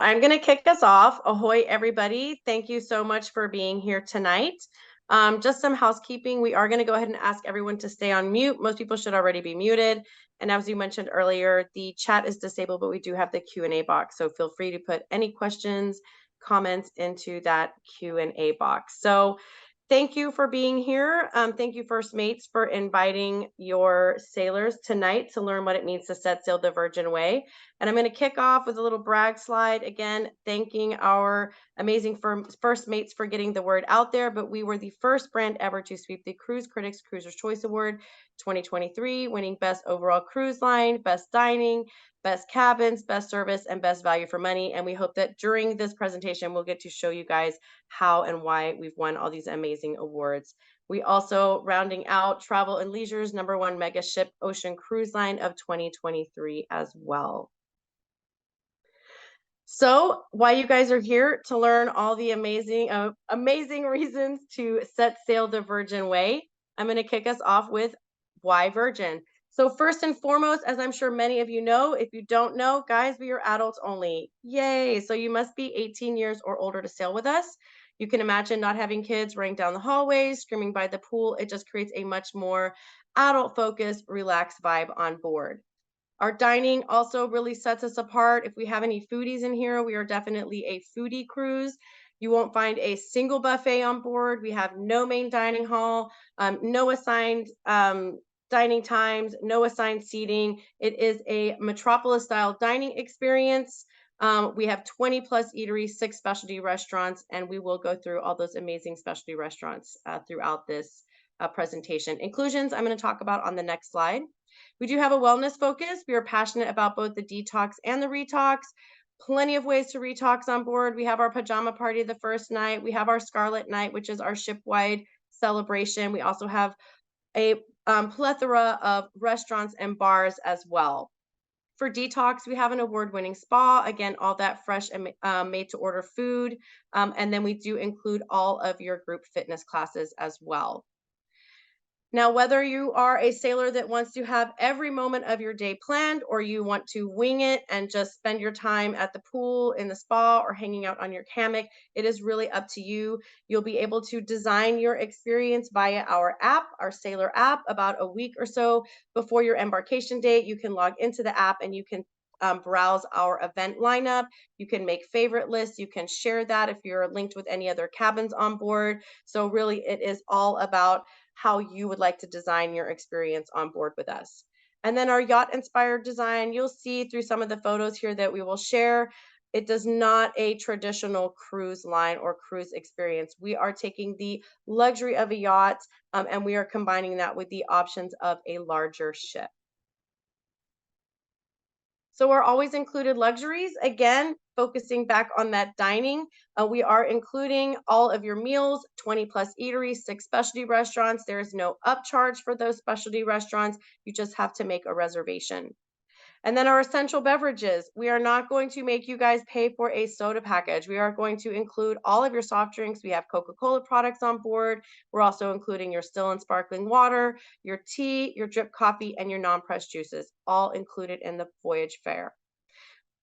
I'm going to kick us off. Ahoy, everybody. Thank you so much for being here tonight. Just some housekeeping. We are going to go ahead and ask everyone to stay on mute. Most people should already be muted. And as you mentioned earlier, the chat is disabled, but we do have the Q&A box. So feel free to put any questions, comments into that Q&A box. So thank you for being here. Thank you, First Mates, for inviting your sailors tonight to learn what it means to set sail the Virgin Way. And I'm going to kick off with a little brag slide. Again, thanking our amazing First Mates for getting the word out there. But we were the first brand ever to sweep the Cruise Critics Cruiser's Choice Award 2023, winning Best Overall Cruise Line, Best Dining, Best Cabins, Best Service, and Best Value for Money. And we hope that during this presentation, we'll get to show you guys how and why we've won all these amazing awards. We also rounding out Travel and Leisure's #1 mega ship ocean cruise line of 2023 as well. So while you guys are here to learn all the amazing reasons to set sail the Virgin Way, I'm going to kick us off with why Virgin. So first and foremost, as I'm sure many of you know, if you don't know, guys, we are adults only. Yay! So you must be 18 years or older to sail with us. You can imagine not having kids running down the hallways, screaming by the pool. It just creates a much more adult-focused, relaxed vibe on board. Our dining also really sets us apart. If we have any foodies in here, we are definitely a foodie cruise. You won't find a single buffet on board. We have no main dining hall, no assigned dining times, no assigned seating. It is a metropolis style dining experience. We have 20 plus eateries, 6 specialty restaurants, and we will go through all those amazing specialty restaurants throughout this presentation. Inclusions, I'm going to talk about on the next slide. We do have a wellness focus. We are passionate about both the detox and the retox. Plenty of ways to retox on board. We have our pajama party the first night. We have our Scarlet Night, which is our ship-wide celebration. We also have a plethora of restaurants and bars as well. For detox, we have an award-winning spa. Again, all that fresh and made-to-order food. And then we do include all of your group fitness classes as well. Now, whether you are a sailor that wants to have every moment of your day planned, or you want to wing it and just spend your time at the pool, in the spa, or hanging out on your hammock, it is really up to you. You'll be able to design your experience via our app, our Sailor app, about a week or so before your embarkation date. You can log into the app and you can browse our event lineup. You can make favorite lists. You can share that if you're linked with any other cabins on board. So really, it is all about how you would like to design your experience on board with us. And then our yacht inspired design, you'll see through some of the photos here that we will share, it does not a traditional cruise line or cruise experience. We are taking the luxury of a yacht and we are combining that with the options of a larger ship. So our always included luxuries, again, focusing back on that dining, we are including all of your meals, 20 plus eateries, 6 specialty restaurants. There is no upcharge for those specialty restaurants. You just have to make a reservation. And then our essential beverages, we are not going to make you guys pay for a soda package. We are going to include all of your soft drinks. We have Coca-Cola products on board. We're also including your still and sparkling water, your tea, your drip coffee, and your non-pressed juices, all included in the voyage fare.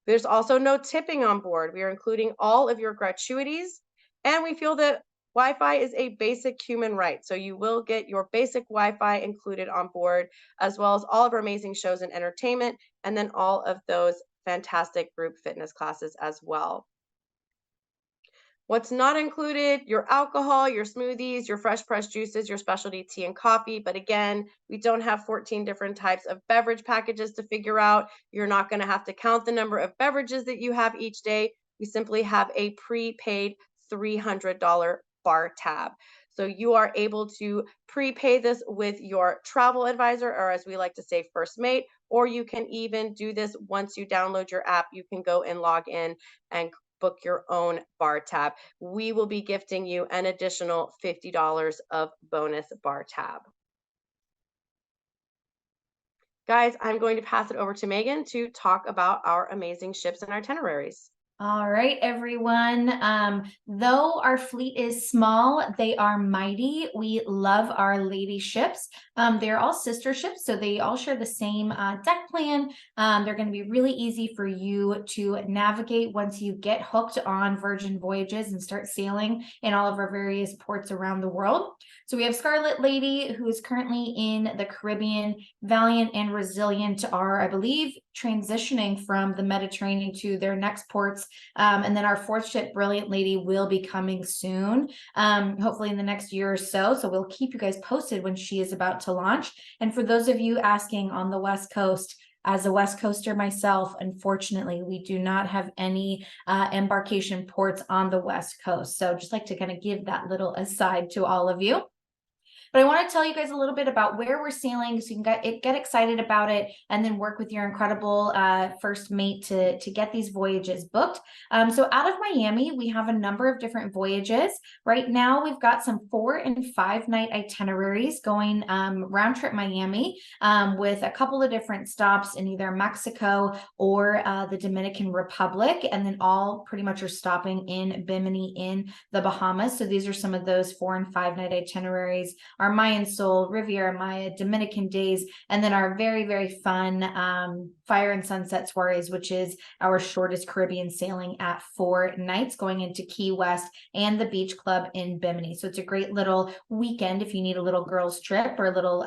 There's also no tipping on board. We are including all of your gratuities, and we feel that Wi-Fi is a basic human right. So you will get your basic Wi-Fi included on board, as well as all of our amazing shows and entertainment, and then all of those fantastic group fitness classes as well. What's not included, your alcohol, your smoothies, your fresh pressed juices, your specialty tea and coffee. But again, we don't have 14 different types of beverage packages to figure out. You're not going to have to count the number of beverages that you have each day. We simply have a prepaid $300 bar tab. So you are able to prepay this with your travel advisor, or as we like to say, first mate, or you can even do this once you download your app. You can go and log in and book your own bar tab. We will be gifting you an additional $50 of bonus bar tab. Guys, I'm going to pass it over to Megan to talk about our amazing ships and itineraries. All right, everyone. Though our fleet is small, they are mighty. We love our lady ships. They're all sister ships, so they all share the same deck plan. They're going to be really easy for you to navigate once you get hooked on Virgin Voyages and start sailing in all of our various ports around the world. So we have Scarlet Lady, who is currently in the Caribbean. Valiant and Resilient are, I believe, transitioning from the Mediterranean to their next ports. And then our fourth ship, Brilliant Lady, will be coming soon, hopefully in the next year or so. So we'll keep you guys posted when she is about to launch. And for those of you asking on the West Coast, as a West Coaster myself, unfortunately, we do not have any embarkation ports on the West Coast. So just like to kind of give that little aside to all of you. But I want to tell you guys a little bit about where we're sailing so you can get excited about it and then work with your incredible first mate to get these voyages booked. So out of Miami, we have a number of different voyages. Right now, we've got some 4 and 5 night itineraries going round trip Miami with a couple of different stops in either Mexico or the Dominican Republic. And then all pretty much are stopping in Bimini in the Bahamas. So these are some of those 4 and 5 night itineraries. Our Mayan Soul, Riviera Maya, Dominican Days, and then our very, very fun Fire and Sunset Soirees, which is our shortest Caribbean sailing at 4 nights going into Key West and the Beach Club in Bimini. So it's a great little weekend if you need a little girls trip or a little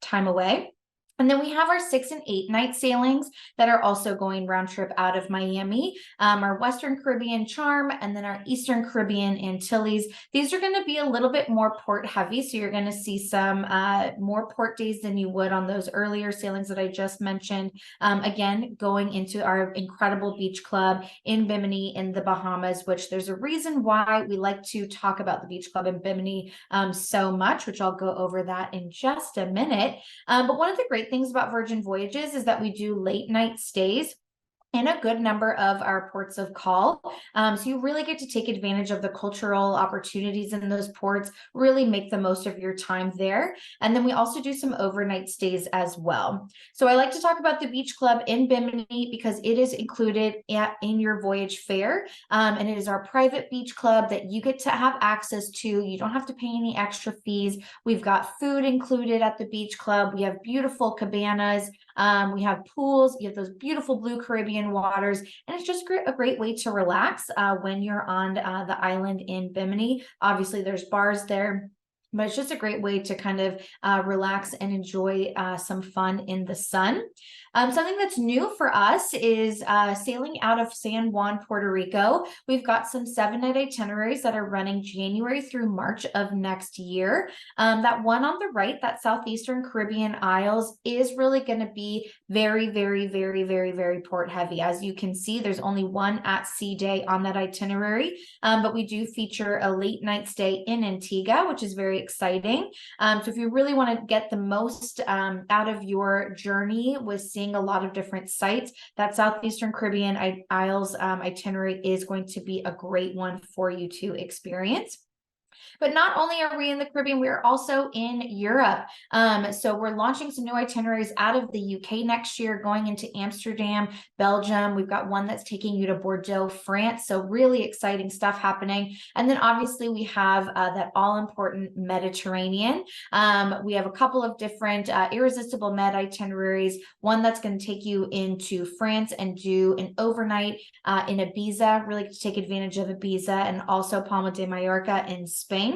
time away. And then we have our 6 and 8 night sailings that are also going round trip out of Miami, our Western Caribbean Charm, and then our Eastern Caribbean Antilles. These are going to be a little bit more port heavy. So you're going to see some more port days than you would on those earlier sailings that I just mentioned. Again, going into our incredible beach club in Bimini in the Bahamas, which there's a reason why we like to talk about the beach club in Bimini so much, which I'll go over that in just a minute. But one of the great things about Virgin Voyages is that we do late night stays in a good number of our ports of call. So you really get to take advantage of the cultural opportunities in those ports, really make the most of your time there. And then we also do some overnight stays as well. So I like to talk about the beach club in Bimini because it is included in your voyage fare. And it is our private beach club that you get to have access to. You don't have to pay any extra fees. We've got food included at the beach club. We have beautiful cabanas. We have pools, you have those beautiful blue Caribbean waters, and it's just a great way to relax when you're on the island in Bimini. Obviously, there's bars there, but it's just a great way to kind of relax and enjoy some fun in the sun. Something that's new for us is sailing out of San Juan, Puerto Rico. We've got some 7-night itineraries that are running January through March of next year. That one on the right, that Southeastern Caribbean Isles, is really going to be very, very, very, very, very port heavy. As you can see, there's only one at sea day on that itinerary, but we do feature a late night stay in Antigua, which is very exciting. So if you really want to get the most out of your journey with seeing a lot of different sites, that Southeastern Caribbean Isles itinerary is going to be a great one for you to experience. But not only are we in the Caribbean, we are also in Europe. So we're launching some new itineraries out of the UK next year, going into Amsterdam, Belgium. We've got one that's taking you to Bordeaux, France. So really exciting stuff happening. And then obviously we have that all-important Mediterranean. We have a couple of different irresistible med itineraries. One that's going to take you into France and do an overnight in Ibiza, really to take advantage of Ibiza, and also Palma de Mallorca in Spain.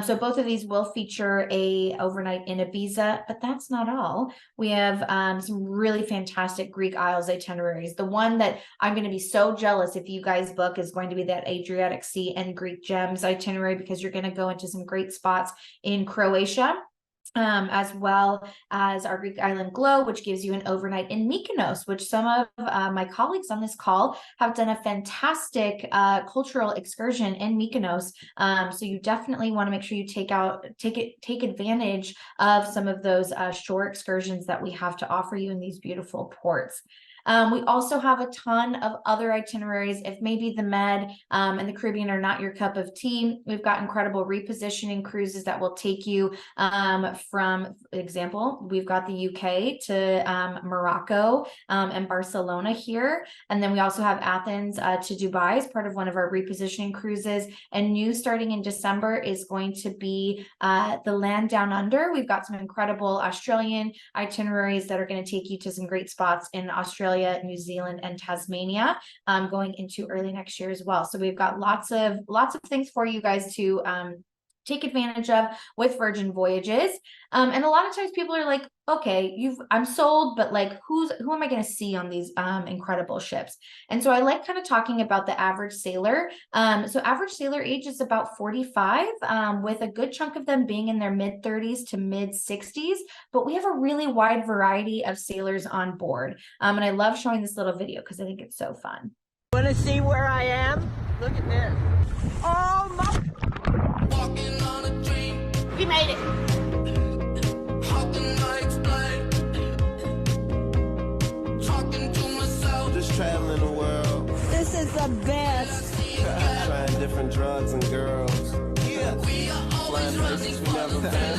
So both of these will feature a overnight in Ibiza, but that's not all. We have some really fantastic Greek Isles itineraries. The one that I'm going to be so jealous if you guys book is going to be that Adriatic Sea and Greek Gems itinerary, because you're going to go into some great spots in Croatia. As well as our Greek Island Glow, which gives you an overnight in Mykonos, which some of my colleagues on this call have done a fantastic cultural excursion in Mykonos. So you definitely want to make sure you take advantage of some of those shore excursions that we have to offer you in these beautiful ports. We also have a ton of other itineraries. If maybe the Med and the Caribbean are not your cup of tea, we've got incredible repositioning cruises that will take you from example, we've got the UK to Morocco and Barcelona here. And then we also have Athens to Dubai as part of one of our repositioning cruises. And new starting in December is going to be the Land Down Under. We've got some incredible Australian itineraries that are going to take you to some great spots in Australia, New Zealand, and Tasmania going into early next year as well. So we've got lots of things for you guys to take advantage of with Virgin Voyages. And a lot of times people are like, okay, I'm sold, but like who am I going to see on these incredible ships? And so I like kind of talking about the average sailor. So average sailor age is about 45, with a good chunk of them being in their mid 30s to mid 60s. But we have a really wide variety of sailors on board. And I love showing this little video because I think it's so fun. Want to see where I am? Look at this. Oh my! Walking on a dream. We made it. How can I explain? Talking to myself. Just traveling the world, This is the best. trying different drugs and girls. Yeah, we are always Flying places we never been.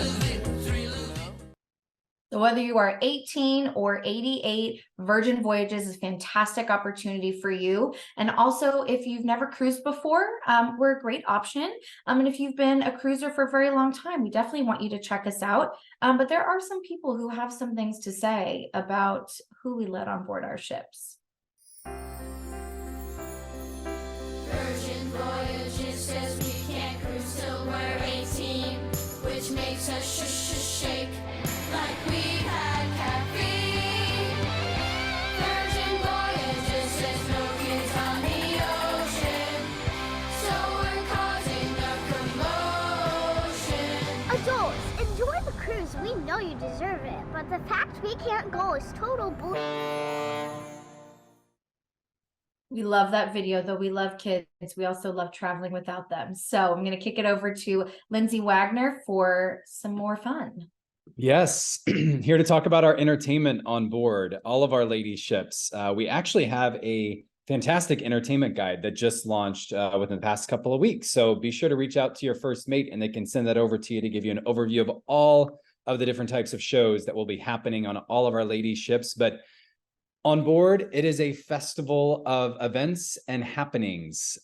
So whether you are 18 or 88, Virgin Voyages is a fantastic opportunity for you. And also, if you've never cruised before, we're a great option. And if you've been a cruiser for a very long time, we definitely want you to check us out. But there are some people who have some things to say about who we let on board our ships. Virgin Voyages says we can't cruise till we're 18, which makes us shake like we had caffeine. Virgin Voyages says no kids on the ocean, so we're causing a commotion. Adults, enjoy the cruise. We know you deserve it, but the fact we can't go is total bull. We love that video, though we love kids. We also love traveling without them. So I'm going to kick it over to Lindsay Wagner for some more fun. Yes, here to talk about our entertainment on board all of our lady ships. We actually have a fantastic entertainment guide that just launched within the past couple of weeks. So be sure to reach out to your first mate and they can send that over to you to give you an overview of all of the different types of shows that will be happening on all of our lady ships. But on board, it is a festival of events and happenings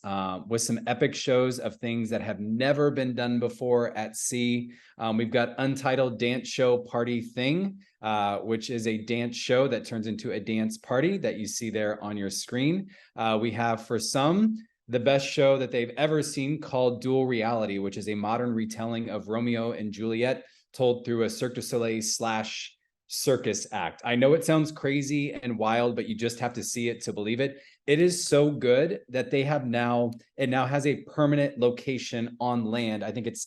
with some epic shows of things that have never been done before at sea. We've got Untitled Dance Show Party Thing, which is a dance show that turns into a dance party that you see there on your screen. We have, for some, the best show that they've ever seen called Dual Reality, which is a modern retelling of Romeo and Juliet told through a Cirque du Soleil / circus act. I know it sounds crazy and wild, but you just have to see it to believe it. It is so good that it now has a permanent location on land. I think it's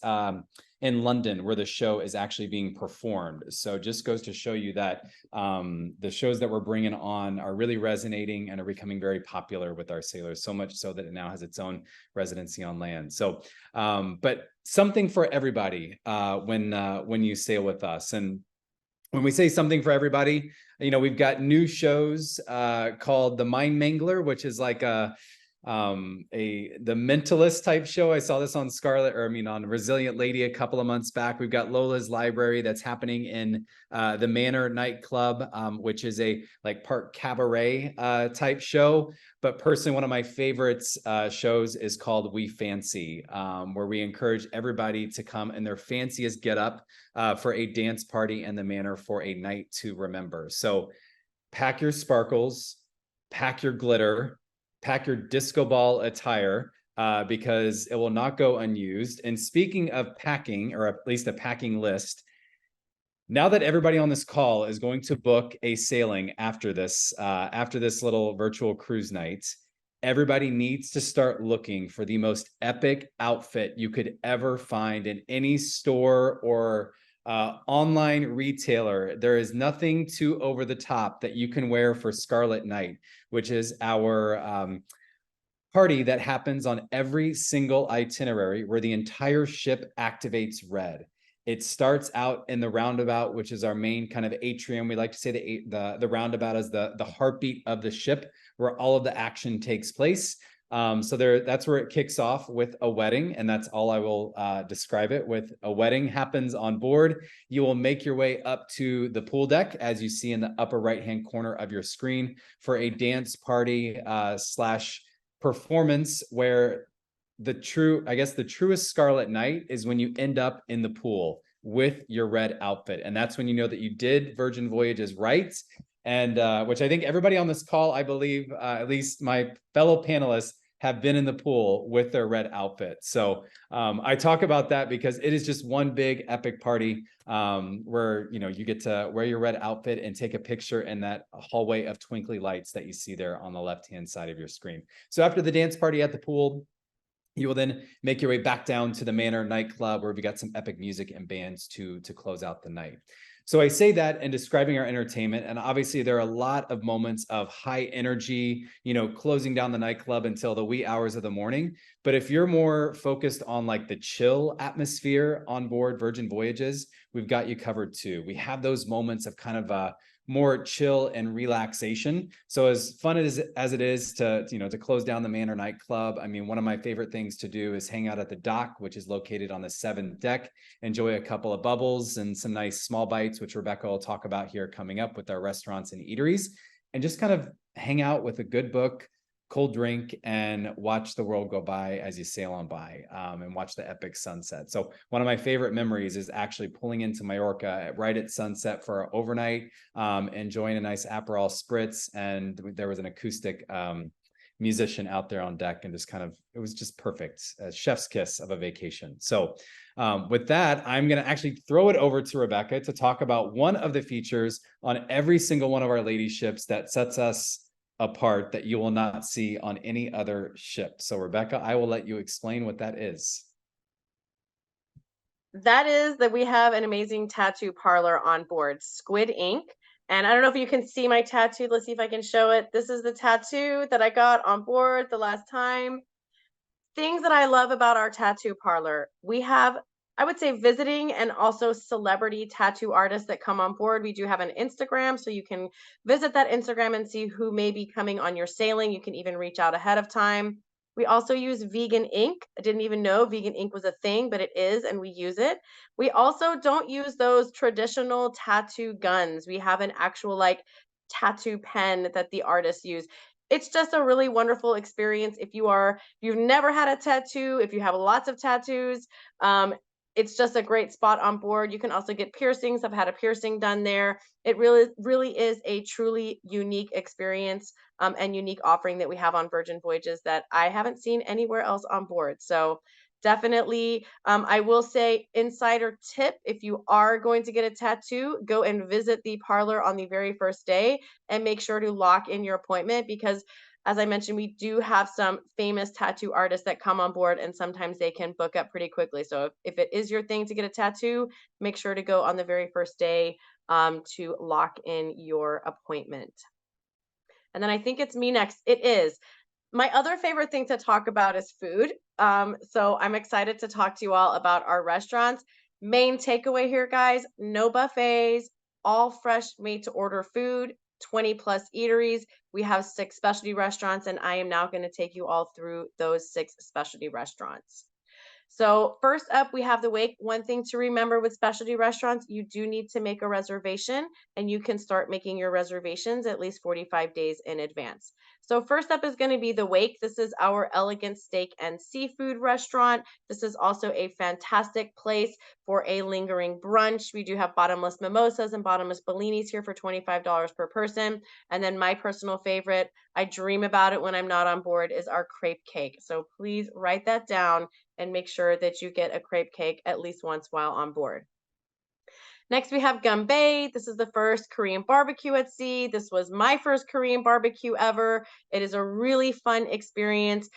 in London where the show is actually being performed. So just goes to show you that the shows that we're bringing on are really resonating and are becoming very popular with our sailors, so much so that it now has its own residency on land. So, but something for everybody when you sail with us. And when we say something for everybody, we've got new shows called The Mind Mangler, which is like the mentalist type show. I saw this on on Resilient Lady a couple of months back. We've got Lola's Library that's happening in the Manor nightclub, which is a part cabaret type show. But personally, one of my favorites shows is called We Fancy, where we encourage everybody to come in their fanciest getup for a dance party in the Manor for a night to remember. So pack your sparkles, pack your glitter, pack your disco ball attire, because it will not go unused. And speaking of packing, or at least a packing list, now that everybody on this call is going to book a sailing after this little virtual cruise night, everybody needs to start looking for the most epic outfit you could ever find in any store or online retailer. There is nothing too over the top that you can wear for Scarlet Night, which is our party that happens on every single itinerary where the entire ship activates red. It starts out in the roundabout, which is our main kind of atrium. We like to say the roundabout is the heartbeat of the ship, where all of the action takes place. So that's where it kicks off with a wedding, and that's all I will describe it with. A wedding happens on board. You will make your way up to the pool deck, as you see in the upper right-hand corner of your screen, for a dance party slash performance, where the truest Scarlet Night is when you end up in the pool with your red outfit. And that's when you know that you did Virgin Voyages right. And which I think everybody on this call, I believe, at least my fellow panelists, have been in the pool with their red outfit. So I talk about that because it is just one big epic party where, you know, you get to wear your red outfit and take a picture in that hallway of twinkly lights that you see there on the left-hand side of your screen. So after the dance party at the pool, you will then make your way back down to the Manor nightclub, where we got some epic music and bands to close out the night. So I say that in describing our entertainment, and obviously there are a lot of moments of high energy, you know, closing down the nightclub until the wee hours of the morning. But if you're more focused on like the chill atmosphere on board Virgin Voyages, we've got you covered too. We have those moments of kind of more chill and relaxation. So as fun as it is to, you know, to close down the Manor nightclub, I mean, one of my favorite things to do is hang out at the dock, which is located on the 7th deck, enjoy a couple of bubbles and some nice small bites, which Rebecca will talk about here coming up with our restaurants and eateries, and just kind of hang out with a good book, cold drink, and watch the world go by as you sail on by, and watch the epic sunset. So one of my favorite memories is actually pulling into Mallorca right at sunset for our overnight, enjoying a nice Aperol spritz, and there was an acoustic musician out there on deck, and just kind of, it was just perfect, a chef's kiss of a vacation. So with that, I'm going to actually throw it over to Rebecca to talk about one of the features on every single one of our lady ships that sets us apart, that you will not see on any other ship. So Rebecca, I will let you explain what that is. That is that we have an amazing tattoo parlor on board, Squid Ink. And I don't know if you can see my tattoo. Let's see if I can show it. This is the tattoo that I got on board the last time. Things that I love about our tattoo parlor. We have, I would say, visiting and also celebrity tattoo artists that come on board. We do have an Instagram, so you can visit that Instagram and see who may be coming on your sailing. You can even reach out ahead of time. We also use vegan ink. I didn't even know vegan ink was a thing, but it is, and we use it. We also don't use those traditional tattoo guns. We have an actual like tattoo pen that the artists use. It's just a really wonderful experience if you've never had a tattoo, if you have lots of tattoos. It's just a great spot on board. You can also get piercings. I've had a piercing done there. It really is a truly unique experience, and unique offering that we have on Virgin Voyages that I haven't seen anywhere else on board. So definitely, I will say, insider tip: if you are going to get a tattoo, go and visit the parlor on the very first day and make sure to lock in your appointment, because as I mentioned, we do have some famous tattoo artists that come on board, and sometimes they can book up pretty quickly. So if it is your thing to get a tattoo, make sure to go on the very first day, to lock in your appointment. And then I think it's me next. It is. My other favorite thing to talk about is food. So I'm excited to talk to you all about our restaurants. Main takeaway here, guys: no buffets, all fresh, made to order food, 20 plus eateries. We have 6 specialty restaurants, and I am now going to take you all through those 6 specialty restaurants. So first up, we have the wake. One thing to remember with specialty restaurants: you do need to make a reservation, and you can start making your reservations at least 45 days in advance. So first up is going to be the wake. This is our elegant steak and seafood restaurant. This is also a fantastic place for a lingering brunch. We do have bottomless mimosas and bottomless bellinis here for $25 per person. And then my personal favorite, I dream about it when I'm not on board, is our crepe cake. So please write that down and make sure that you get a crepe cake at least once while on board. Next, we have Gumbay. This is the first Korean barbecue at sea. This was my first Korean barbecue ever. It is a really fun experience,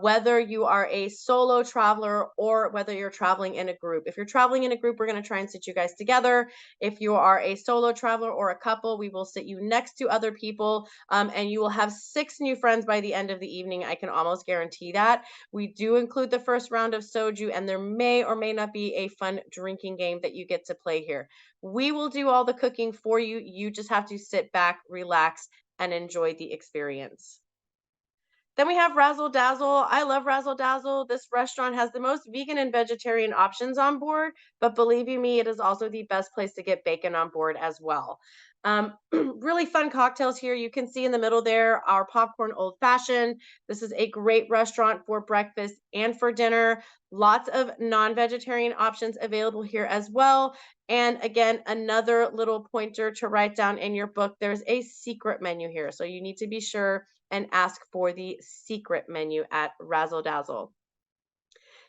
whether you are a solo traveler or whether you're traveling in a group. If you're traveling in a group, we're going to try and sit you guys together. If you are a solo traveler or a couple, we will sit you next to other people, and you will have 6 new friends by the end of the evening. I can almost guarantee that. We do include the first round of soju, and there may or may not be a fun drinking game that you get to play here. We will do all the cooking for you. You just have to sit back, relax, and enjoy the experience. Then we have Razzle Dazzle. I love Razzle Dazzle. This restaurant has the most vegan and vegetarian options on board, but believe you me, it is also the best place to get bacon on board as well. Really fun cocktails here. You can see in the middle there our popcorn old fashioned. This is a great restaurant for breakfast and for dinner. Lots of non-vegetarian options available here as well. And again, another little pointer to write down in your book, there's a secret menu here. So you need to be sure and ask for the secret menu at Razzle Dazzle.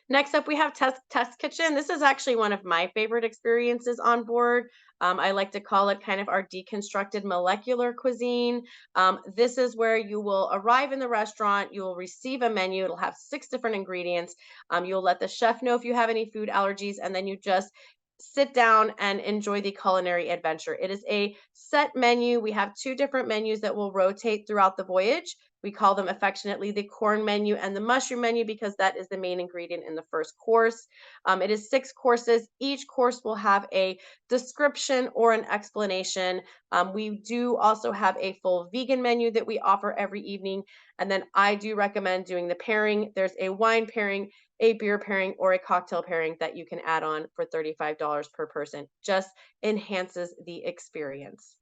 Next up, we have Test Kitchen. This is actually one of my favorite experiences on board. I like to call it kind of our deconstructed molecular cuisine. This is where you will arrive in the restaurant, you will receive a menu, it'll have 6 different ingredients. You'll let the chef know if you have any food allergies, and then you just sit down and enjoy the culinary adventure. It is a set menu. We have 2 different menus that will rotate throughout the voyage. We call them affectionately the corn menu and the mushroom menu because that is the main ingredient in the first course. It is 6 courses. Each course will have a description or an explanation. We do also have a full vegan menu that we offer every evening. And then I do recommend doing the pairing. There's a wine pairing, a beer pairing, or a cocktail pairing that you can add on for $35 per person. Just enhances the experience.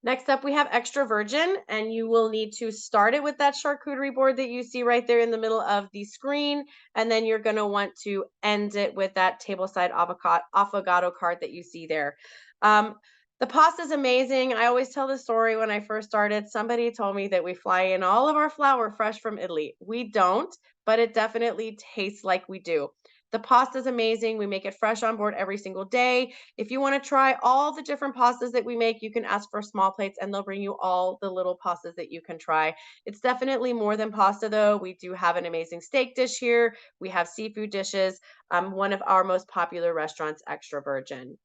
Next up, we have Extra Virgin, and you will need to start it with that charcuterie board that you see right there in the middle of the screen, and then you're going to want to end it with that tableside affogato card that you see there. The pasta is amazing. I always tell the story when I first started. Somebody told me that we fly in all of our flour fresh from Italy. We don't, but it definitely tastes like we do. The pasta is amazing. We make it fresh on board every single day. If you want to try all the different pastas that we make, you can ask for small plates and they'll bring you all the little pastas that you can try. It's definitely more than pasta though. We do have an amazing steak dish here. We have seafood dishes. One of our most popular restaurants, Extra Virgin.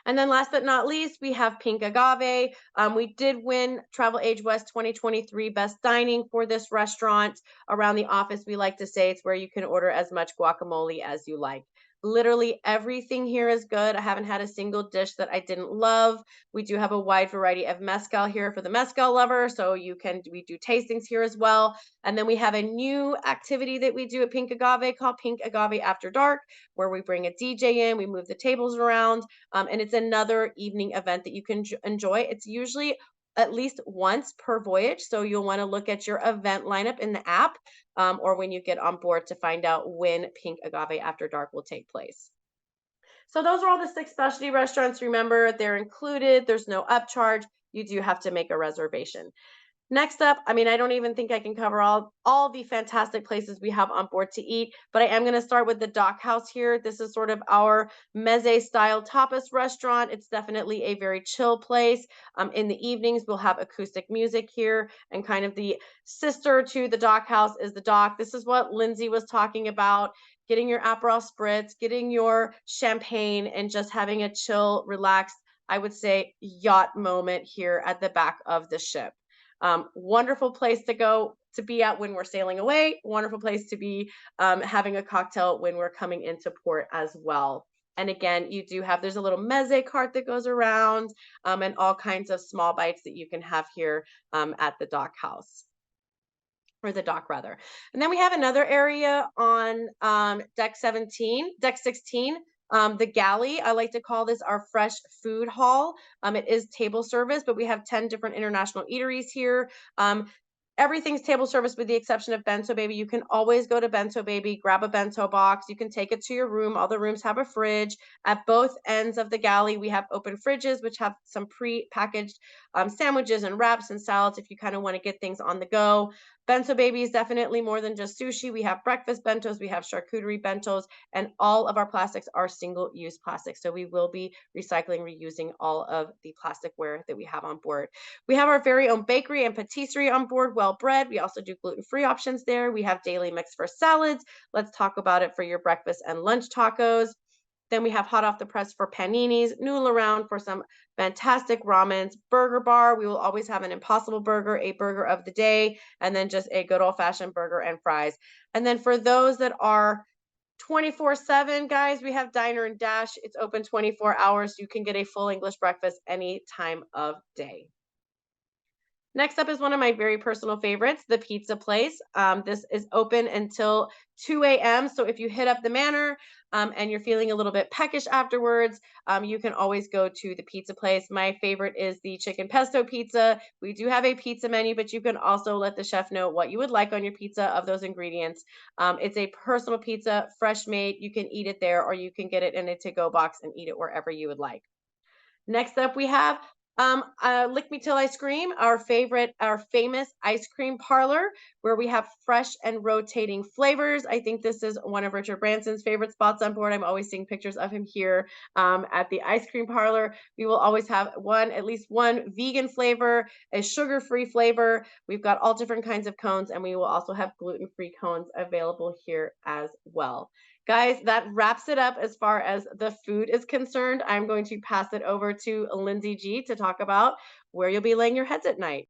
And then last but not least, we have Pink Agave. We did win Travel Age West 2023 Best Dining for this restaurant. Around the office, we like to say it's where you can order as much guacamole as you like. Literally everything here is good. I haven't had a single dish that I didn't love. We do have a wide variety of mezcal here for the mezcal lover, so we do tastings here as well. And then we have a new activity that we do at Pink Agave called Pink Agave After Dark, where we bring a DJ in, we move the tables around, and it's another evening event that you can enjoy. It's usually at least once per voyage. So you'll want to look at your event lineup in the app, or when you get on board to find out when Pink Agave After Dark will take place. So those are all the 6 specialty restaurants. Remember, they're included. There's no upcharge. You do have to make a reservation. Next up, I mean, I don't even think I can cover all the fantastic places we have on board to eat, but I am going to start with the Dock House here. This is sort of our meze style tapas restaurant. It's definitely a very chill place. In the evenings, we'll have acoustic music here, and kind of the sister to the Dock House is the Dock. This is what Lindsay was talking about, getting your Aperol Spritz, getting your champagne, and just having a chill, relaxed, I would say, yacht moment here at the back of the ship. Wonderful place to go to be at when we're sailing away. Wonderful place to be having a cocktail when we're coming into port as well. And again, there's a little meze cart that goes around, and all kinds of small bites that you can have here at the Dock House. Or the dock rather. And then we have another area on deck 16. The galley, I like to call this our fresh food hall. It is table service, but we have 10 different international eateries here. Everything's table service with the exception of Bento Baby. You can always go to Bento Baby, grab a bento box. You can take it to your room. All the rooms have a fridge. At both ends of the galley, we have open fridges, which have some pre-packaged sandwiches and wraps and salads if you kind of want to get things on the go. Bento baby is definitely more than just sushi. We have breakfast bentos, we have charcuterie bentos, and all of our plastics are single-use plastics. So we will be recycling, reusing all of the plasticware that we have on board. We have our very own bakery and patisserie on board, Well Bread. We also do gluten-free options there. We have daily mix for salads. Let's talk about it for your breakfast and lunch tacos. Then we have hot off the press for paninis, noodle around for some fantastic ramens, burger bar. We will always have an Impossible Burger, a burger of the day, and then just a good old fashioned burger and fries. And then for those that are 24/7, guys, we have Diner and Dash. It's open 24 hours. You can get a full English breakfast any time of day. Next up is one of my very personal favorites, the pizza place. This is open until 2 a.m. So if you hit up the Manor and you're feeling a little bit peckish afterwards, you can always go to the pizza place. My favorite is the chicken pesto pizza. We do have a pizza menu, but you can also let the chef know what you would like on your pizza of those ingredients. It's a personal pizza, fresh made. You can eat it there or you can get it in a to-go box and eat it wherever you would like. Next up, we have Lick Me Till I Scream, our famous ice cream parlor, where we have fresh and rotating flavors. I think this is one of Richard Branson's favorite spots on board. I'm always seeing pictures of him here at the ice cream parlor. We will always have at least one vegan flavor, a sugar-free flavor. We've got all different kinds of cones, and we will also have gluten-free cones available here as well. Guys, that wraps it up as far as the food is concerned. I'm going to pass it over to Lindsay G to talk about where you'll be laying your heads at night.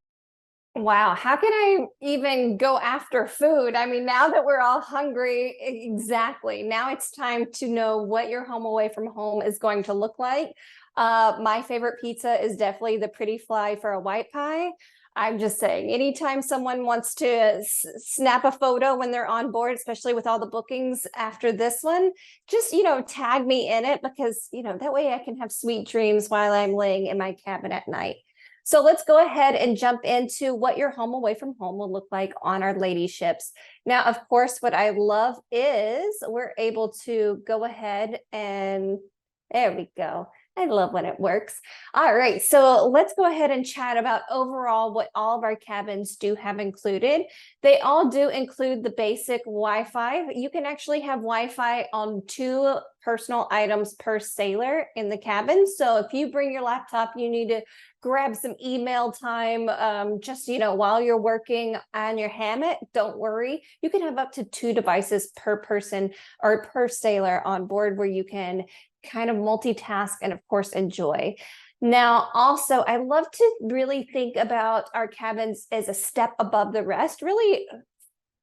Wow, how can I even go after food? I mean, now that we're all hungry, exactly. Now it's time to know what your home away from home is going to look like. My favorite pizza is definitely the Pretty Fly for a white pie. I'm just saying, anytime someone wants to snap a photo when they're on board, especially with all the bookings after this one, just, tag me in it because, that way I can have sweet dreams while I'm laying in my cabin at night. So let's go ahead and jump into what your home away from home will look like on our lady ships. Now, of course, what I love is we're able to go ahead and there we go. I love when it works. All right, so let's go ahead and chat about overall what all of our cabins do have included. They all do include the basic Wi-Fi. You can actually have Wi-Fi on 2 personal items per sailor in the cabin. So if you bring your laptop, you need to grab some email time, just, while you're working on your hammock, don't worry. You can have up to 2 devices per person or per sailor on board where you can kind of multitask and of course enjoy. Now, also, I love to really think about our cabins as a step above the rest, really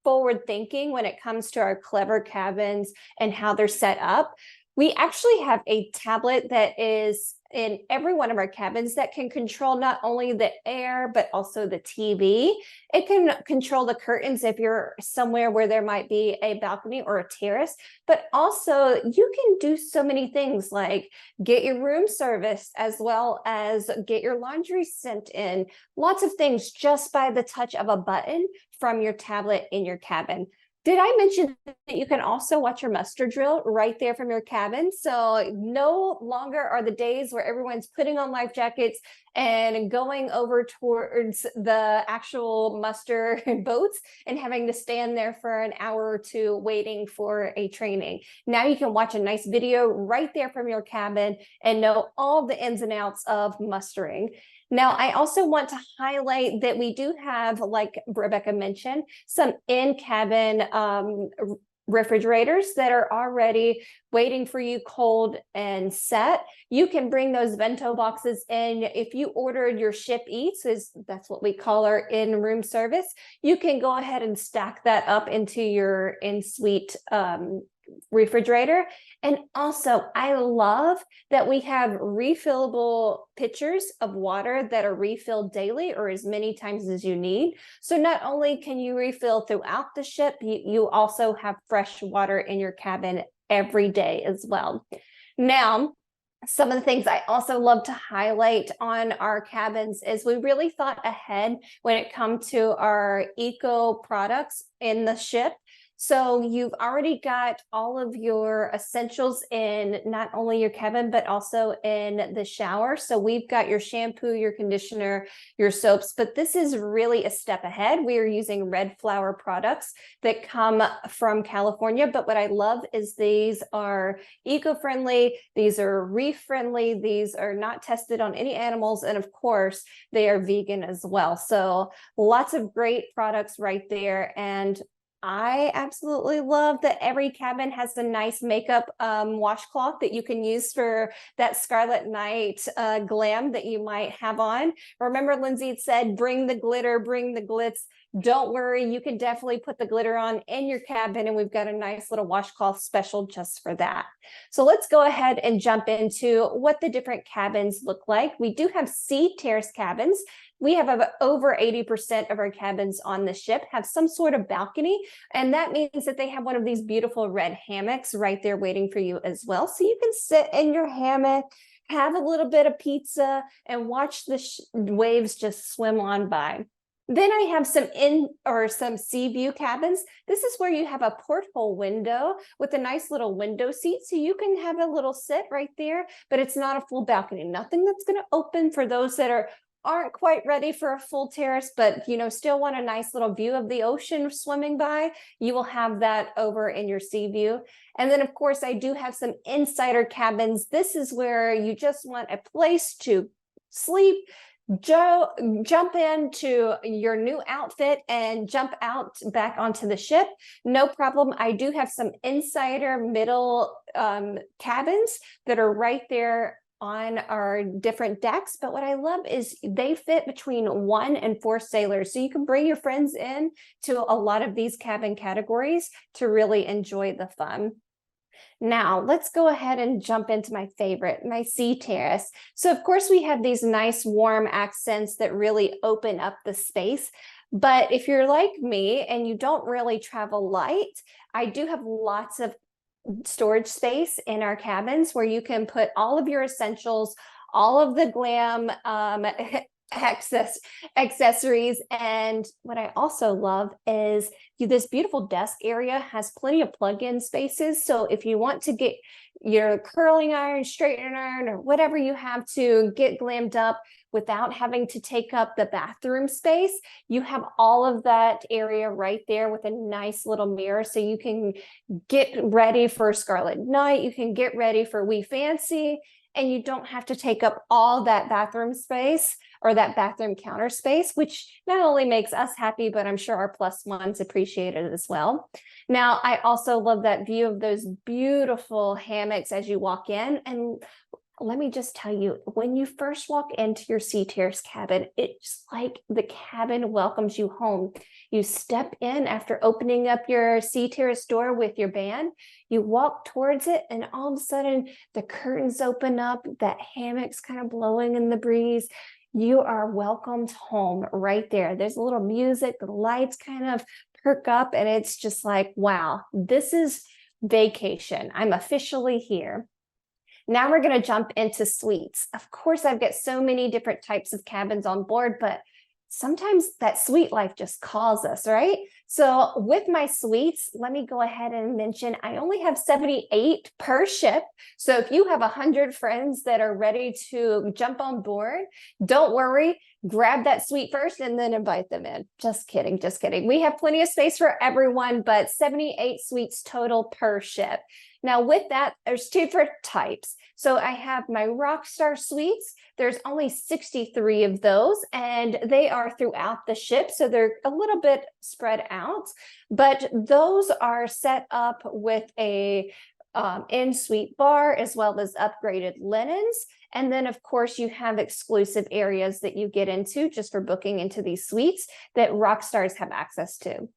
forward thinking when it comes to our clever cabins and how they're set up. We actually have a tablet that is in every one of our cabins that can control not only the air, but also the TV. It can control the curtains if you're somewhere where there might be a balcony or a terrace, but also you can do so many things like get your room serviced as well as get your laundry sent in. Lots of things just by the touch of a button from your tablet in your cabin. Did I mention that you can also watch your muster drill right there from your cabin? So no longer are the days where everyone's putting on life jackets and going over towards the actual muster boats and having to stand there for an hour or 2 waiting for a training. Now you can watch a nice video right there from your cabin and know all the ins and outs of mustering. Now, I also want to highlight that we do have, like Rebecca mentioned, some in-cabin refrigerators that are already waiting for you cold and set. You can bring those bento boxes in. If you ordered your ship eats, that's what we call our in-room service, you can go ahead and stack that up into your in-suite refrigerator. And also, I love that we have refillable pitchers of water that are refilled daily or as many times as you need. So not only can you refill throughout the ship, you also have fresh water in your cabin every day as well. Now, some of the things I also love to highlight on our cabins is we really thought ahead when it comes to our eco products in the ship. So you've already got all of your essentials in not only your cabin, but also in the shower. So we've got your shampoo, your conditioner, your soaps, but this is really a step ahead. We are using red flower products that come from California. But what I love is these are eco-friendly, these are reef friendly, these are not tested on any animals, and of course, they are vegan as well. So lots of great products right there. And I absolutely love that every cabin has a nice makeup washcloth that you can use for that Scarlet Night glam that you might have on. Remember, Lindsay said, bring the glitter, bring the glitz. Don't worry, you can definitely put the glitter on in your cabin, and we've got a nice little washcloth special just for that. So let's go ahead and jump into what the different cabins look like. We do have sea terrace cabins. We have over 80% of our cabins on the ship have some sort of balcony, and that means that they have one of these beautiful red hammocks right there waiting for you as well. So you can sit in your hammock, have a little bit of pizza, and watch the waves just swim on by. Then I have some sea view cabins. This is where you have a porthole window with a nice little window seat. So you can have a little sit right there, but it's not a full balcony. Nothing that's going to open for those that aren't quite ready for a full terrace, but still want a nice little view of the ocean swimming by. You will have that over in your sea view. And then of course I do have some insider cabins. This is where you just want a place to sleep, jump into your new outfit and jump out back onto the ship. No problem. I do have some insider middle cabins that are right there on our different decks. But what I love is they fit between 1 and 4 sailors. So you can bring your friends in to a lot of these cabin categories to really enjoy the fun. Now, let's go ahead and jump into my favorite, my sea terrace. So of course we have these nice warm accents that really open up the space. But if you're like me and you don't really travel light, I do have lots of storage space in our cabins where you can put all of your essentials, all of the glam accessories. And what I also love is this beautiful desk area has plenty of plug-in spaces. So if you want to get your curling iron, straightening iron, or whatever you have to get glammed up without having to take up the bathroom space, you have all of that area right there with a nice little mirror. So you can get ready for Scarlet Night, you can get ready for We Fancy, and you don't have to take up all that bathroom space or that bathroom counter space, which not only makes us happy, but I'm sure our plus ones appreciate it as well. Now, I also love that view of those beautiful hammocks as you walk in. And let me just tell you, when you first walk into your sea terrace cabin, it's like the cabin welcomes you home. You step in after opening up your sea terrace door with your band, you walk towards it, and all of a sudden the curtains open up, that hammock's kind of blowing in the breeze. You are welcomed home right there. There's a little music, the lights kind of perk up, and it's just like, wow, this is vacation. I'm officially here. Now we're going to jump into suites. Of course, I've got so many different types of cabins on board, but sometimes that suite life just calls us, right? So with my suites, let me go ahead and mention I only have 78 per ship. So if you have 100 friends that are ready to jump on board, don't worry, grab that suite first and then invite them in. Just kidding, just kidding. We have plenty of space for everyone, but 78 suites total per ship. Now with that, there's 2 different types. So I have my Rockstar suites. There's only 63 of those, and they are throughout the ship. So they're a little bit spread out, but those are set up with a in-suite bar as well as upgraded linens. And then of course you have exclusive areas that you get into just for booking into these suites that Rockstars have access to.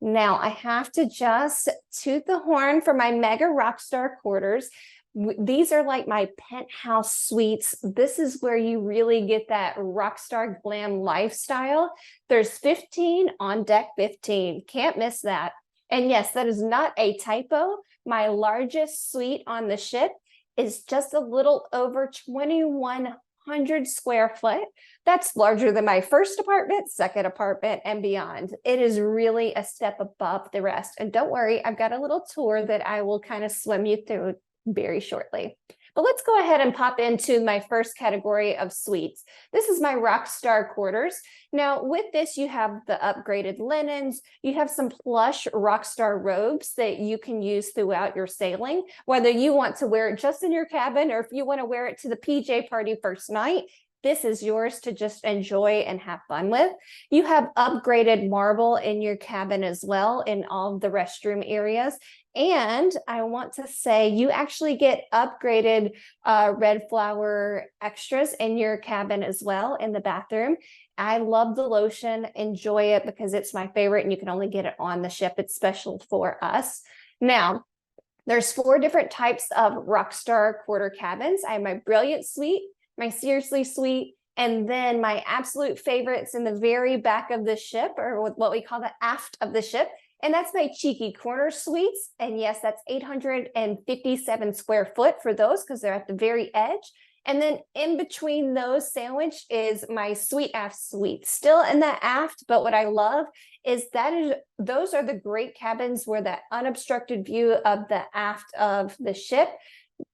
Now I have to just toot the horn for my Mega Rockstar quarters. These are like my penthouse suites. This is where you really get that rockstar glam lifestyle. There's 15 on deck 15. Can't miss that. And yes, that is not a typo. My largest suite on the ship is just a little over 2,100 100 square foot. That's larger than my first apartment, second apartment, and beyond. It is really a step above the rest. And don't worry, I've got a little tour that I will kind of swim you through very shortly. But let's go ahead and pop into my first category of suites. This is my Rockstar quarters. Now with this, you have the upgraded linens, you have some plush Rockstar robes that you can use throughout your sailing, whether you want to wear it just in your cabin or if you want to wear it to the PJ party first night. This is yours to just enjoy and have fun with. You have upgraded marble in your cabin as well in all of the restroom areas. And I want to say you actually get upgraded red flower extras in your cabin as well in the bathroom. I love the lotion, enjoy it because it's my favorite and you can only get it on the ship. It's special for us. Now, there's 4 different types of Rockstar quarter cabins. I have my Brilliant Suite, my Seriously Suite, and then my absolute favorites in the very back of the ship, or what we call the aft of the ship. And that's my Cheeky Corner Suites. And yes, that's 857 square foot for those because they're at the very edge. And then in between those sandwich is my Sweet Aft Suite, still in the aft. But what I love is those are the great cabins where that unobstructed view of the aft of the ship,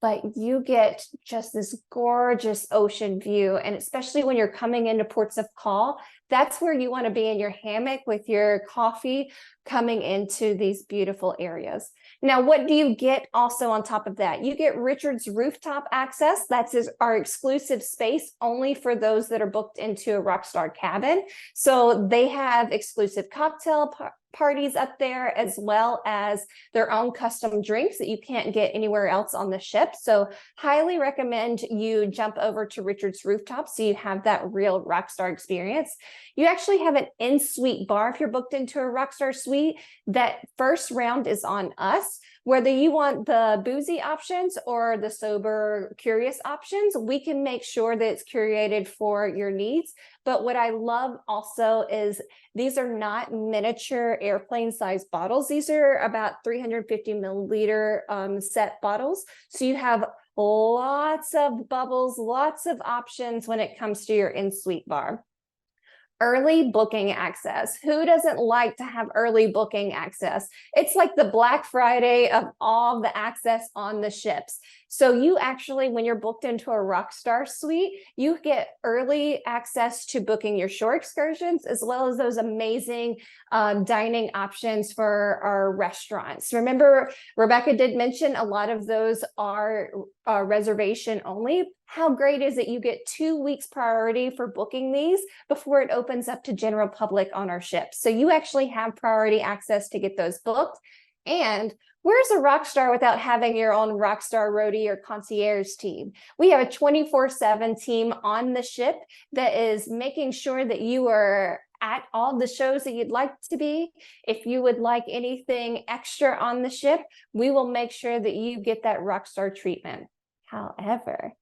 but you get just this gorgeous ocean view. And especially when you're coming into ports of call, that's where you want to be in your hammock with your coffee coming into these beautiful areas. Now, what do you get also on top of that? You get Richard's rooftop access. That's our exclusive space only for those that are booked into a Rockstar cabin. So they have exclusive cocktail parties up there, as well as their own custom drinks that you can't get anywhere else on the ship. So highly recommend you jump over to Richard's rooftop so you have that real Rockstar experience. You actually have an in-suite bar if you're booked into a Rockstar suite. That first round is on us. Whether you want the boozy options or the sober curious options, we can make sure that it's curated for your needs. But what I love also is these are not miniature airplane size bottles. These are about 350 milliliter set bottles. So you have lots of bubbles, lots of options when it comes to your in-suite bar. Early booking access. Who doesn't like to have early booking access? It's like the Black Friday of all the access on the ships. So you actually, when you're booked into a Rockstar suite, you get early access to booking your shore excursions, as well as those amazing dining options for our restaurants. Remember, Rebecca did mention a lot of those are reservation only. How great is it? You get 2 weeks priority for booking these before it opens up to general public on our ships. So you actually have priority access to get those booked. And where's a Rockstar without having your own Rockstar roadie or concierge team? We have a 24/7 team on the ship that is making sure that you are at all the shows that you'd like to be. If you would like anything extra on the ship, we will make sure that you get that Rockstar treatment. However,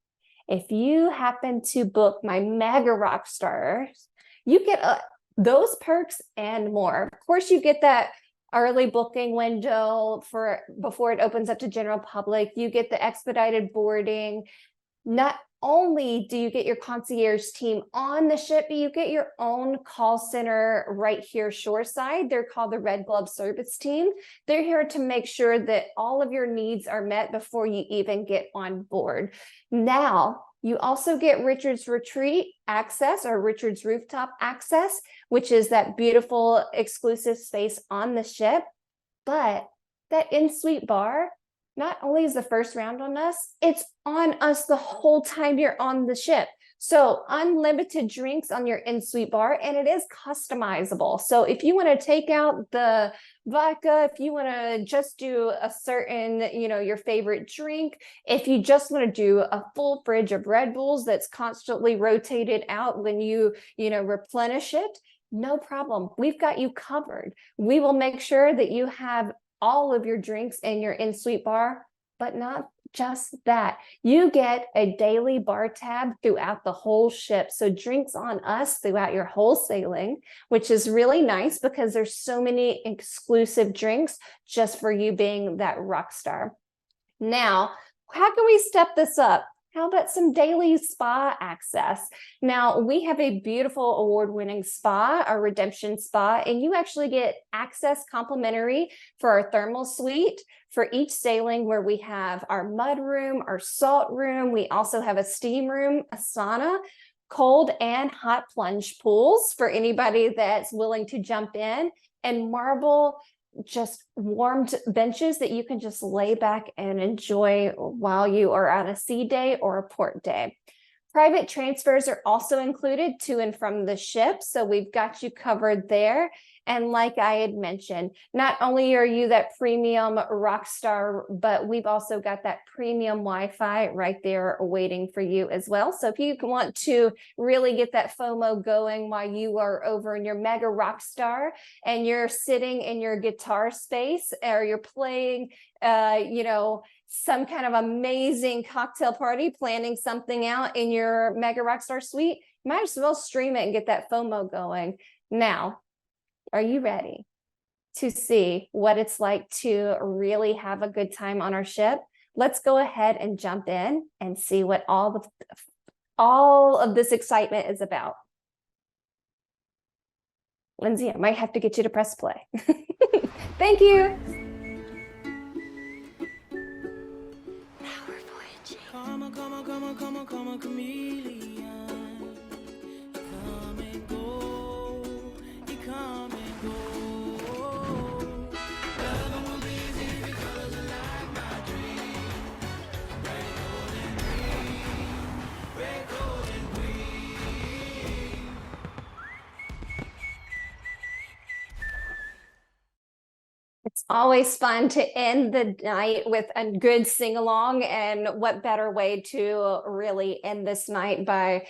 if you happen to book my Mega Rockstars, you get those perks and more. Of course, you get that early booking window for before it opens up to general public. You get the expedited boarding. Not only do you get your concierge team on the ship, but you get your own call center right here shoreside. They're called the Red Glove Service Team. They're here to make sure that all of your needs are met before you even get on board. Now, you also get Richard's Retreat access or Richard's Rooftop access, which is that beautiful exclusive space on the ship. But that in-suite bar, not only is the first round on us, it's on us the whole time you're on the ship. So unlimited drinks on your in-suite bar, and it is customizable. So if you want to take out the vodka, if you want to just do a certain, your favorite drink, if you just want to do a full fridge of Red Bulls that's constantly rotated out when you replenish it, no problem. We've got you covered. We will make sure that you have all of your drinks in your in-suite bar, but not just that. You get a daily bar tab throughout the whole ship. So drinks on us throughout your whole sailing, which is really nice because there's so many exclusive drinks just for you being that rock star. Now, how can we step this up? How about some daily spa access? Now, we have a beautiful award-winning spa, our Redemption Spa, and you actually get access complimentary for our thermal suite for each sailing, where we have our mud room, our salt room. We also have a steam room, a sauna, cold and hot plunge pools for anybody that's willing to jump in, and marble just warmed benches that you can just lay back and enjoy while you are on a sea day or a port day. Private transfers are also included to and from the ship, so we've got you covered there. And like I had mentioned, not only are you that premium rock star, but we've also got that premium Wi-Fi right there waiting for you as well. So if you want to really get that FOMO going while you are over in your mega rock star and you're sitting in your guitar space, or you're playing, some kind of amazing cocktail party, planning something out in your mega rockstar suite, you might as well stream it and get that FOMO going. Now, are you ready to see what it's like to really have a good time on our ship? Let's go ahead and jump in and see what all of this excitement is about. Lindsay, I might have to get you to press play. Thank you. Come on, come on, come on, come on, come on, chameleon. Come and go, you come and go. Loving will be easy because you like my dream. Red, gold, and green. Red, gold, and green. It's always fun to end the night with a good sing-along, and what better way to really end this night by,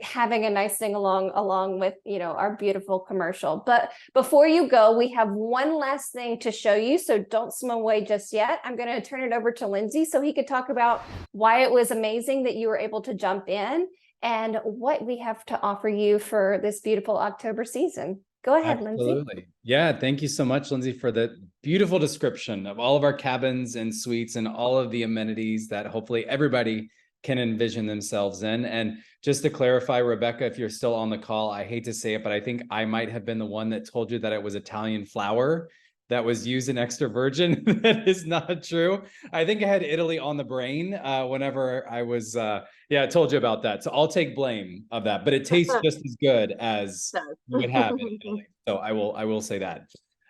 having a nice sing-along along with, our beautiful commercial. But before you go, we have one last thing to show you, so don't swim away just yet. I'm going to turn it over to Lindsay so he could talk about why it was amazing that you were able to jump in and what we have to offer you for this beautiful October season. Go ahead, Lindsay. Absolutely. Yeah, thank you so much, Lindsay, for the beautiful description of all of our cabins and suites and all of the amenities that hopefully everybody can envision themselves in. And just to clarify, Rebecca, if you're still on the call, I hate to say it, but I think I might have been the one that told you that it was Italian flour that was used in extra virgin. That is not true. I think I had Italy on the brain whenever I was, I told you about that. So I'll take blame of that, but it tastes just as good as you would have in Italy. So I will say that.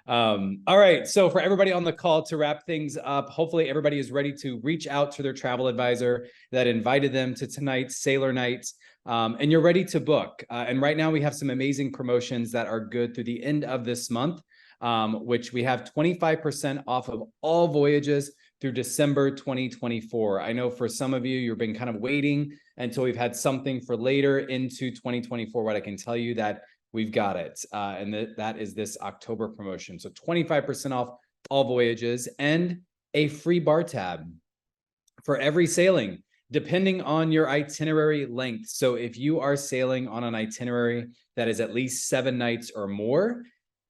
All right. So for everybody on the call, to wrap things up, hopefully everybody is ready to reach out to their travel advisor that invited them to tonight's Sailor Night. And you're ready to book. And right now we have some amazing promotions that are good through the end of this month. Which we have 25% off of all voyages through December 2024. I know for some of you, you've been kind of waiting until we've had something for later into 2024. What I can tell you that we've got it. And that is this October promotion. So 25% off all voyages and a free bar tab for every sailing, depending on your itinerary length. So if you are sailing on an itinerary that is at least 7 nights or more,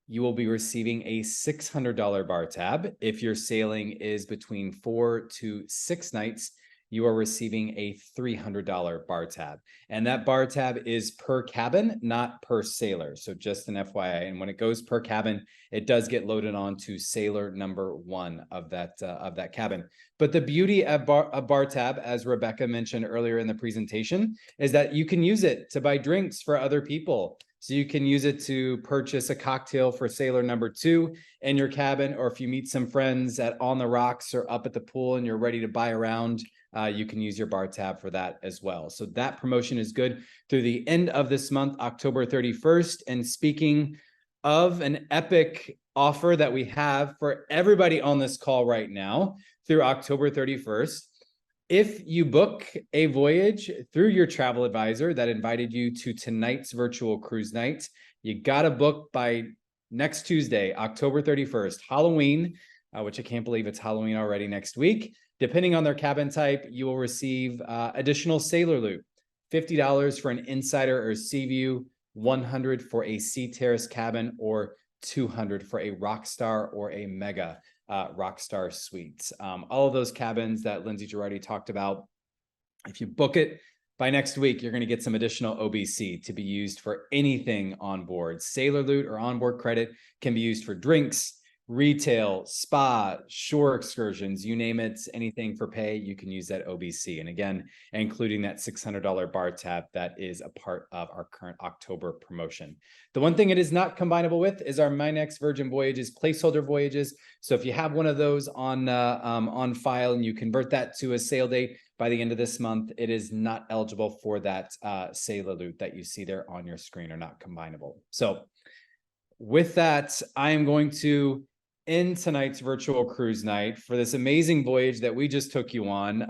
you will be receiving a $600 bar tab. If your sailing is between 4 to 6 nights, you are receiving a $300 bar tab. And that bar tab is per cabin, not per sailor. So just an FYI. And when it goes per cabin, it does get loaded onto sailor number 1 of that cabin. But the beauty of bar tab, as Rebecca mentioned earlier in the presentation, is that you can use it to buy drinks for other people. So you can use it to purchase a cocktail for sailor number 2 in your cabin, or if you meet some friends on the rocks or up at the pool and you're ready to buy around, you can use your bar tab for that as well. So that promotion is good through the end of this month, October 31st. And speaking of an epic offer that we have for everybody on this call right now through October 31st, if you book a voyage through your travel advisor that invited you to tonight's virtual cruise night, you got to book by next Tuesday, October 31st, Halloween, which I can't believe it's Halloween already next week. Depending on their cabin type, you will receive additional sailor loot, $50 for an insider or sea view, $100 for a sea terrace cabin, or $200 for a rockstar or a mega rockstar suites. All of those cabins that Lindsay Girardi talked about If you book it by next week, you're going to get some additional OBC to be used for anything on board. Sailor Loot or onboard credit can be used for drinks, retail, spa, shore excursions, you name it, anything for pay, you can use that OBC. And again, including that $600 bar tab that is a part of our current October promotion. The one thing it is not combinable with is our My Next Virgin Voyages placeholder voyages. So if you have one of those on file and you convert that to a sail date by the end of this month, it is not eligible for that Sailor Loot that you see there on your screen, or not combinable. So with that, I am going to end tonight's virtual cruise night for this amazing voyage that we just took you on,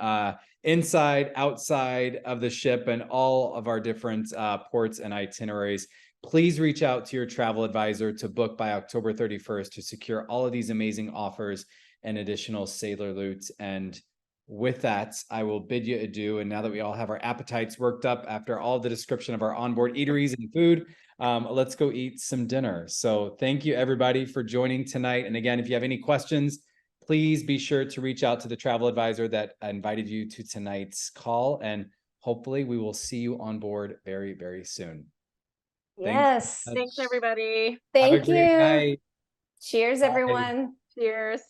inside, outside of the ship, and all of our different ports and itineraries. Please reach out to your travel advisor to book by October 31st to secure all of these amazing offers and additional Sailor Loot. And with that, I will bid you adieu. And now that we all have our appetites worked up after all the description of our onboard eateries and food, let's go eat some dinner. So thank you everybody for joining tonight. And again, if you have any questions, please be sure to reach out to the travel advisor that invited you to tonight's call. And hopefully we will see you on board very, very soon. Yes. Thanks, everybody. Have a Thank great you. night. Cheers, Bye. everyone. Cheers.